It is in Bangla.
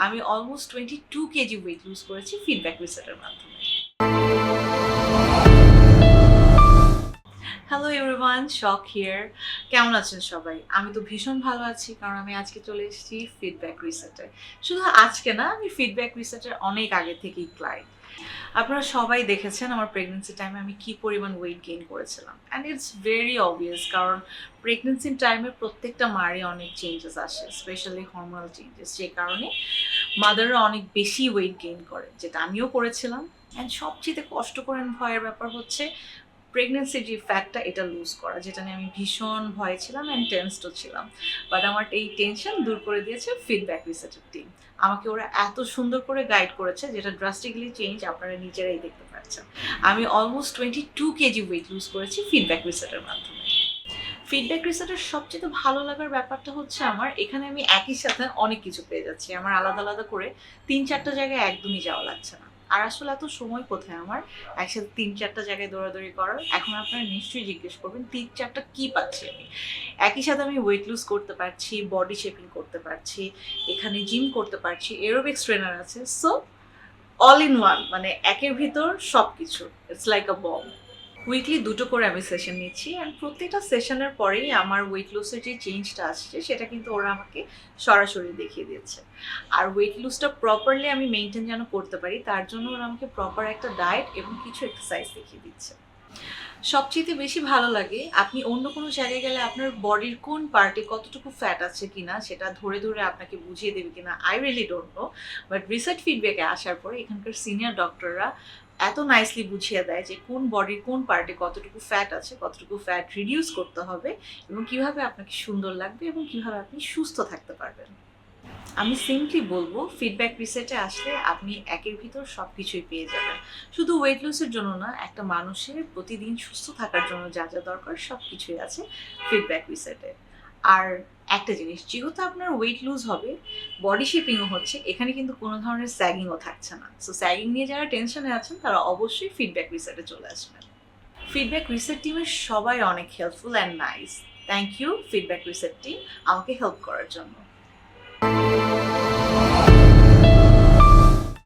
আমি অলমোস্ট 22 কেজি ওয়েট লুজ করেছি ফিডব্যাক রিসেটের মাধ্যমে। হ্যালো এভরিওয়ান, শখ হিয়ার। কেমন আছেন সবাই? আমি তো ভীষণ ভালো আছি, কারণ আমি আজকে চলে এসেছি ফিডব্যাক রিসেটে। শুধু আজকে না, আমি ফিডব্যাক রিসেটের অনেক আগে থেকেই ক্লায়েন্ট। আপনারা সবাই দেখেছেন আমার প্রেগনেন্সি টাইমে আমি কি পরিমাণ ওয়েট গেইন করেছিলাম, অ্যান্ড ইটস ভেরি অবভিয়াস, কারণ প্রেগনেন্সির টাইমে প্রত্যেকটা মারই অনেক চেঞ্জেস আসে, স্পেশালি হরমোনাল চেঞ্জেস, যে কারণে মাদাররা অনেক বেশি ওয়েট গেইন করে, যেটা আমিও করেছিলাম। অ্যান্ড সবচেয়ে কষ্টকর ভয়ের ব্যাপার হচ্ছে প্রেগনেন্সির যে ফ্যাটটা এটা লুজ করা, যেটা নিয়ে আমি ভীষণ ভয়ে ছিলাম অ্যান্ড টেন্সডও ছিলাম। বাট আমার এই টেনশন দূর করে দিয়েছে ফিডব্যাক রিসেটের টিম। আমাকে ওরা এত সুন্দর করে গাইড করেছে, যেটা ড্রাস্টিকলি চেঞ্জ আপনারা নিজেরাই দেখতে পাচ্ছেন। আমি অলমোস্ট 22 কেজি ওয়েট লুজ করেছি ফিডব্যাক রিসেটের মাধ্যমে। ফিডব্যাক রিসেটের সবচেয়ে ভালো লাগার ব্যাপারটা হচ্ছে আমার এখানে আমি একই সাথে অনেক কিছু পেয়ে যাচ্ছি। আমার আলাদা আলাদা করে 3-4টা জায়গায় একদমই যাওয়া লাগছে না। আর আসলে এত সময় কোথায় আমার একসাথে 3-4টা জায়গায় দৌড়াদৌড়ি করার। এখন আপনারা নিশ্চয়ই জিজ্ঞেস করবেন 3-4টা কি পাচ্ছি আমি। একই সাথে আমি ওয়েট লুজ করতে পারছি, বডি শেপিং করতে পারছি, এখানে জিম করতে পারছি, এরোবিক্স ট্রেনার আছে। সো অল ইন ওয়ান, মানে একের ভিতর সব কিছু। It's like a bomb. Weekly 2টো করে আমি সেশন নিচ্ছি, অ্যান্ড প্রত্যেকটা সেশনের পরেই আমার ওয়েট লসের যে চেঞ্জটা আসছে সেটা কিন্তু ওরা আমাকে সরাসরি দেখিয়ে দিচ্ছে। আর ওয়েট লুজটা প্রপারলি আমি মেনটেন যেন করতে পারি, তার জন্য ওরা আমাকে প্রপার একটা ডায়েট এবং কিছু এক্সারসাইজ দেখিয়ে দিচ্ছে। সবচেয়ে বেশি ভালো লাগে আপনি অন্য কোনো জায়গায় গেলে আপনার বডির কোন পার্টে কতটুকু ফ্যাট আছে কিনা সেটা ধরে ধরে আপনাকে বুঝিয়ে দেবে কিনা, I really don't know. But research ফিডব্যাকে আসার পরে এখানকার সিনিয়র ডক্টররা এত নাইসলি বুঝিয়ে দেয় যে কোন বডির কোন পার্টে কতটুকু ফ্যাট আছে, কতটুকু ফ্যাট রিডিউস করতে হবে, এবং কিভাবে আপনাকে সুন্দর লাগবে এবং কিভাবে আপনি সুস্থ থাকতে পারবেন। আমি সিম্পলি বলবো ফিডব্যাক রিসেটে আসলে আপনি একের ভিতর সব কিছুই পেয়ে যাবেন। শুধু ওয়েট লসের জন্য না, একটা মানুষের প্রতিদিন সুস্থ থাকার জন্য যা যা দরকার সব কিছুই আছে ফিডব্যাক রিসেটে। আর একটা জিনিস, যেহেতু আপনার ওয়েট লুজ হবে, বডি শেপিংও হচ্ছে, এখানে কিন্তু কোনো ধরনের স্যাগিংও থাকছে না। সো স্যাগিং নিয়ে যারা টেনশনে আছেন তারা অবশ্যই ফিডব্যাক রিসেটে চলে আসবেন। ফিডব্যাক রিসেট টিমের সবাই অনেক helpful and nice. Thank you feedback reset team আমাকে হেল্প করার জন্য।